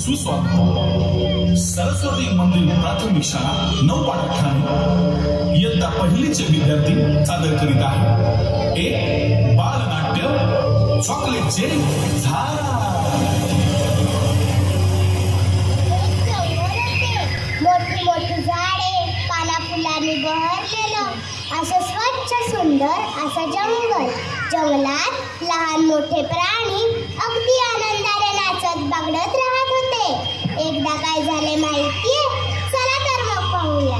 सुस्वागत। सरस्वती मंदिर प्राथमिक शाळा 9 ठाणे इयत्ता पहिलीचे विद्यार्थी सादर करीत आहे एक बालनाट्य चॉकलेटचे झाड। मोठी मोठी झाडे पाना फुलांनी बहरलेलं असं स्वच्छ सुंदर असं जंगल। जंगलात लहान मोठे प्राणी अगदी आनंदाने नाचत बागडत राहत होते। एकदा काय झाले माहितीये? चला तर मग पाहूया।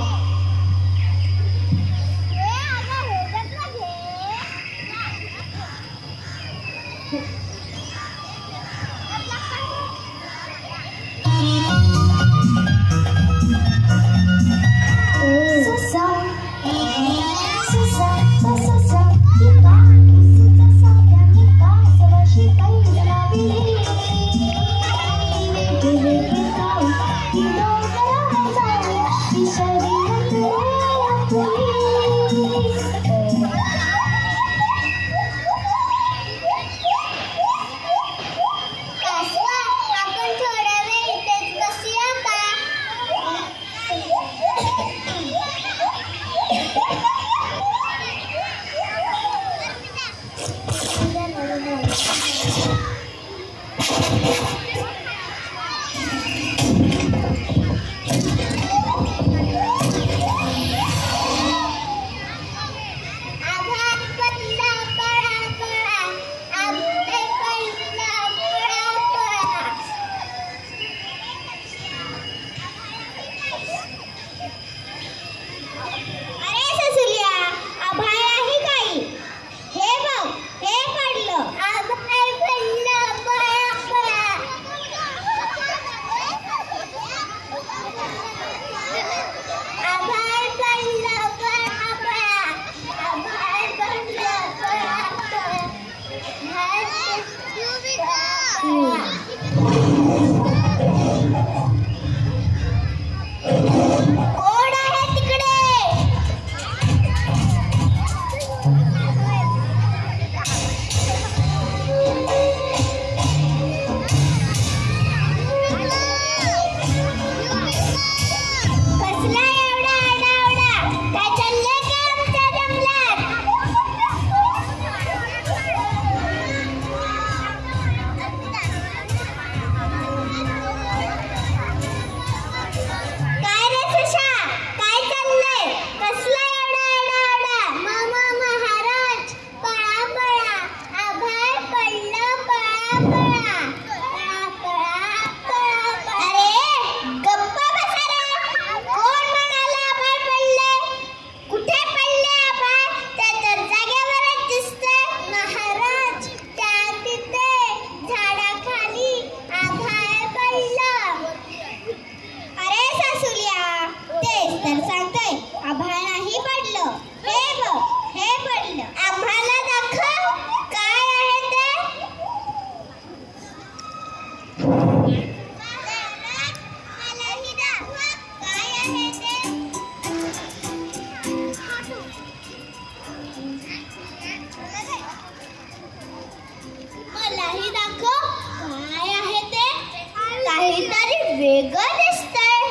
वेगळं दिसतंय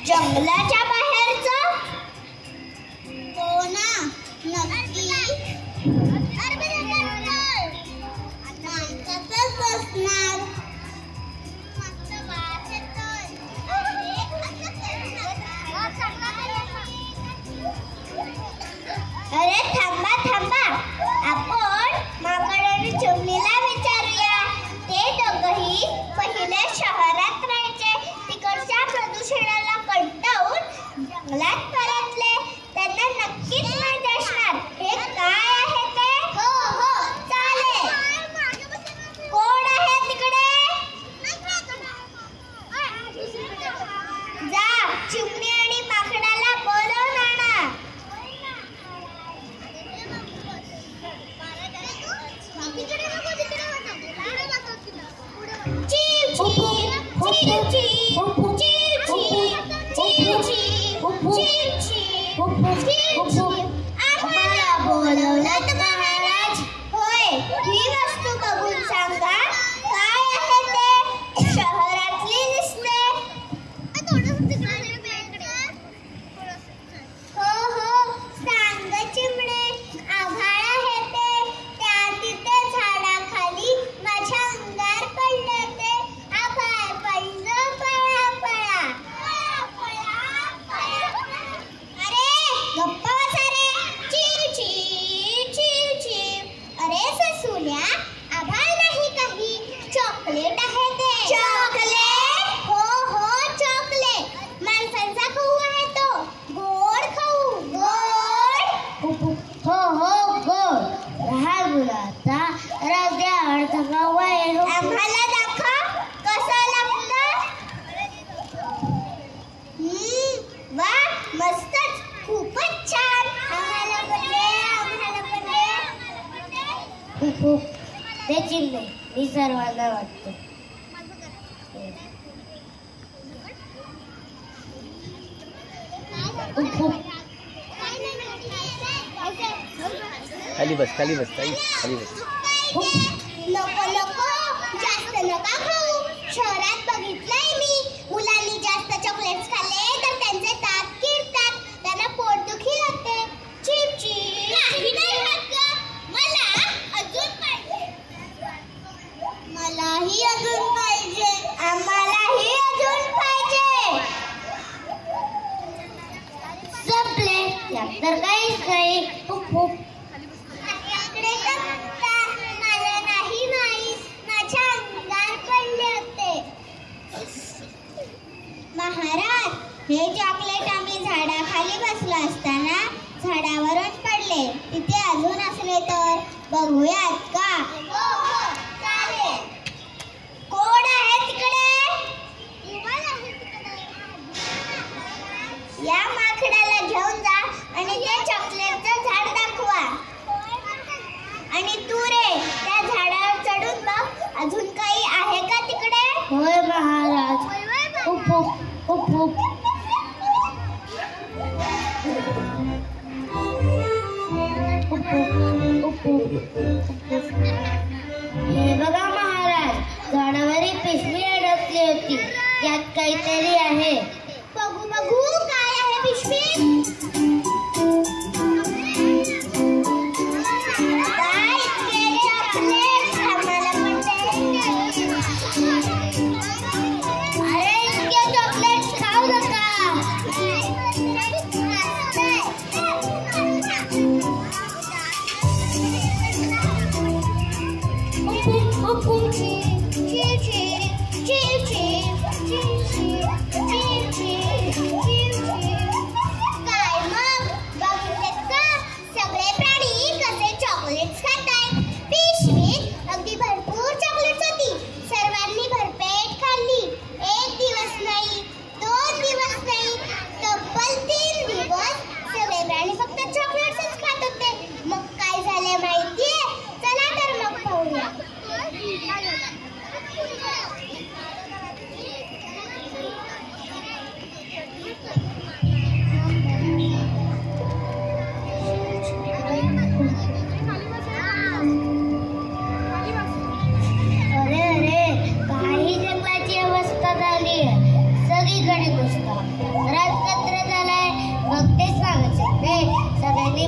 जंगलाच्या बाहेरचं। हो ना, नक्की माणसातच असणार। अरे थांबा थांबा, आपण माकड आणि चिमणीला विचारूया। ते दोघंही पहिले शहरात राहायचे, तिकडच्या प्रदूषणाला कंटाळून जंगलात परतले। त्यांना नक्कीच माहित असणार हे काय आहे ते। हो हो चालेल। कोण आहे तिकडे? जा चिमणी आणि माकडाला बोलवून आणा। आम्हाला बोलवलं महाराज? होय, ही वस्तू बघून सांगा काय आहे ते। शहरातली दिसते खूप ते चिमणे मी सर्वांना वाटतो. खाली बस खाली बस खाली बस. नको नको जास्त नका खाऊ. शहरात बघितलंय मी, मुलांनी जास्त चॉकलेट्स खाल्ले तर त्यांचे दात किडतात, त्यांना पोटदुखी होते. चिपचिप नाही खात ग. मला अजून पाहिजे. मलाही अजून पाहिजे. आम्हालाही अजून पाहिजे. संपले यात तर काहीच नाही. खूप खूप मला नाही माहीत. माझ्या अंगावर पडले होते. महाराज, हे चॉकलेट आम्ही झाडाखाली बसलो असताना झाडावरून पडले. तिथे अजून असले तर बघूयात का? चालेल. कोण आहे तिकडे? या माकडाला घेऊन जा आणि त्या चॉकलेटचं झाड दाखवा. आणि तू रे, त्या झाडावर चढून बघ, अजून काही आहे का तिकडे? होय महाराज. खूप खूप खूप खूप. हे बघा महाराज, झाडावर एक पिशवी अडकली होती, यात काहीतरी आहे. बघू बघू काय आहे पिशवीत.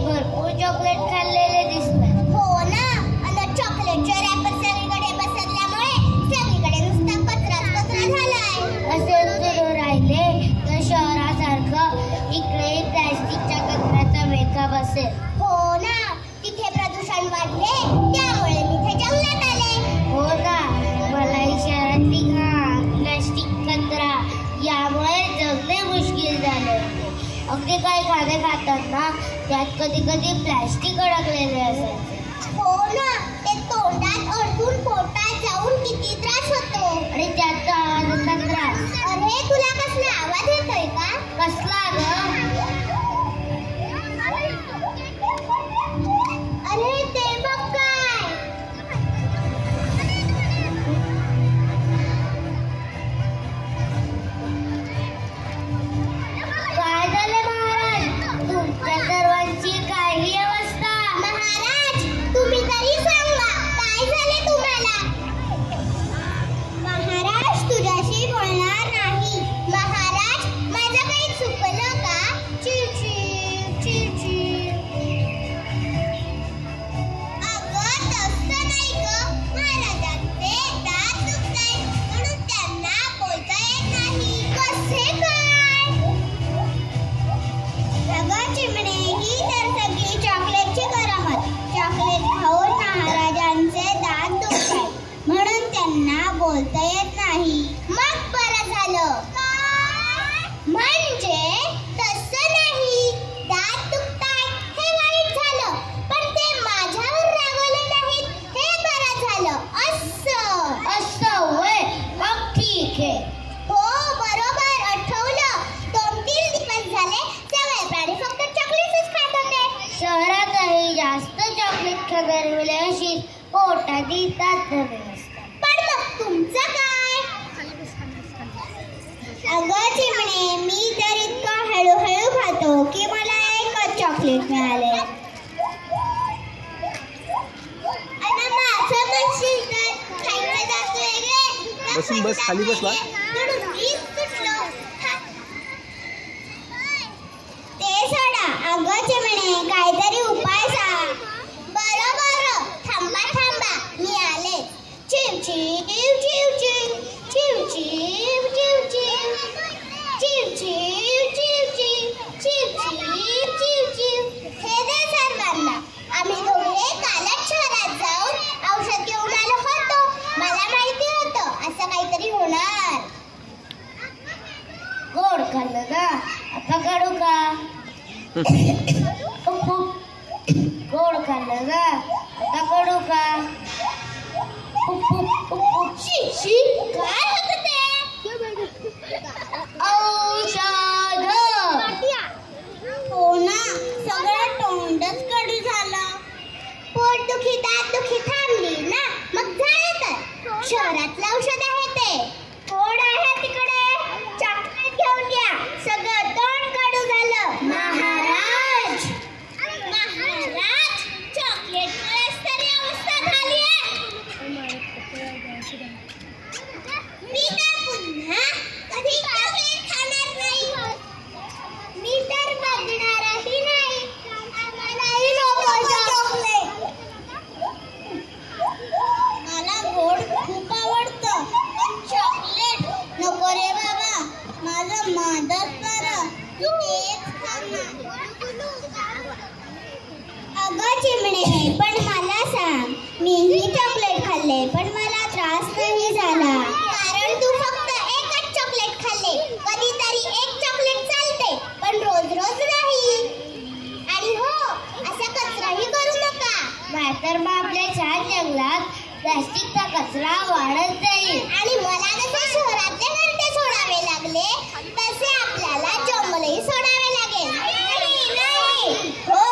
भरपूर चॉकलेट खाल्लेले दिसतात. हो ना, आणि चॉकलेटच्या रॅपर सगळीकडे पसरल्यामुळे सगळीकडे नुसता कचरा झालाय. असे सुरू राहिले तर शहरासारखं इकडे प्लास्टिकच्या कचऱ्याचा वेका बसेल. हो ना, तिथे प्रदूषण वाढले, त्यामुळे तिथे जंगलात आले. हो ना, मलाही शहरातली घाण, प्लास्टिक, कचरा यामुळे जगणे मुश्किल झाले. अगदी काही खाणे खाताना त्यात कधी कधी प्लास्टिक अडकलेले असायचे. हो ना, ते तोंडात अडकून पोटात जाऊन किती त्रास होतो. आणि त्याचा आवाजाचा त्रास. अरे, तुला कसला आवाज येतोय का? कसला ग? अरे ते बघ काय. काय झालं महाराज? तुमच्या सर्वांची काही ठरवल्याशी पोटात येतात पण मग तुमचं काय? अगं चिमणे, मी तर इतकं हळूहळू खातो की मला एकच चॉकलेट मिळाले. बसून बस, खाली बस. ते सोडा. अगं चिमणे, काहीतरी उपाय सांग. बरं थांबा मी आले. चिव चिव चिव चिव चिव चिव चिव चिव चिव चिव चिव चिव चिव चिव चिव. हे दे सर्वांना. आम्ही दोघे कालच शहरात जाऊन औषध घेऊन आलो होतो. मला माहिती होतं असं काहीतरी होणार. गोड खाल्लं ना, आता कडू का? गोड खाल्लं ना, आता कडू का? काय होतं ते? औषध. हो ना, सगळं तोंडच कडू झालं. पोटदुखी दातदुखी थांबली ना, मग झालं तर. शहरातलं औषध आहे ते. गोड आहे तिकडे. चॉकलेट घेऊन या. सगळं तोंड कडू झालं. महाराज चॉकलेटमुळेच तरी अवस्था झाली आहे. मी तर पुन्हा कधी चॉकलेट खाणार नाही. मी तर बघणारही नाही. आम्हालाही नको चॉकलेट. मला गोड खूप आवडतं, पण चॉकलेट नको रे बाबा. माझं मदत करा. तेच खाणार. अगं चिमणे, पण मला सांग, मीही चॉकलेट खाल्ले पण मला त्रास नाही झाला. कारण तू फक्त एकच चॉकलेट खाल्ले. कधीतरी एक चॉकलेट चालते, पण रोज रोज नाही. आणि हो, असा कचराही करू नका. नाहीतर मग आपल्या छान जंगलात प्लास्टिकचा कचरा वाढत जाईल. आणि मला जसे शहरातले घरटे सोडावे लागले, तसे आपल्याला जंगलही सोडावे लागेल. हो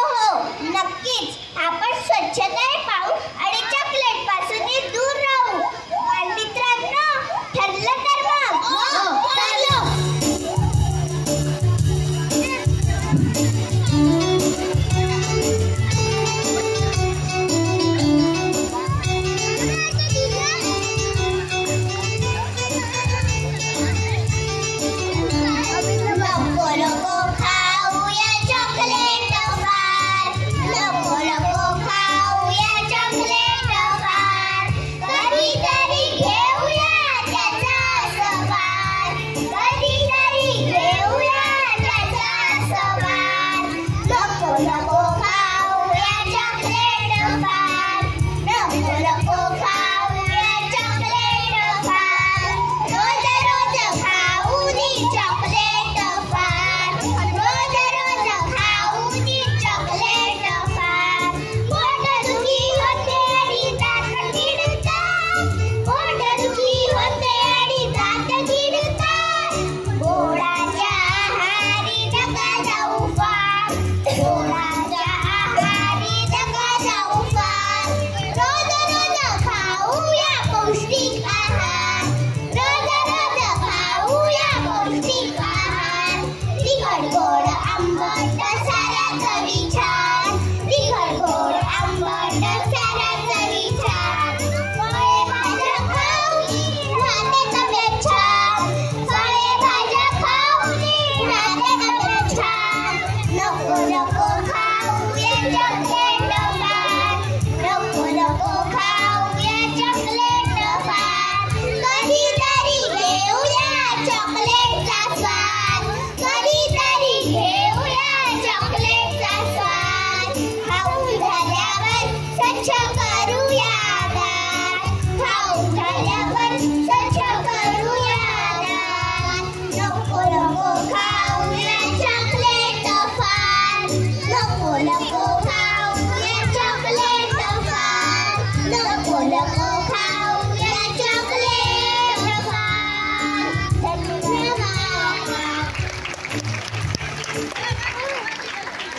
नक्कीच. आपण स्वच्छताही पाहू आणि चॉकलेट पासून दूर राहू. मित्रांनो, ठरलं तर मग चालू.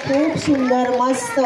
खूप सुंदर, मस्त.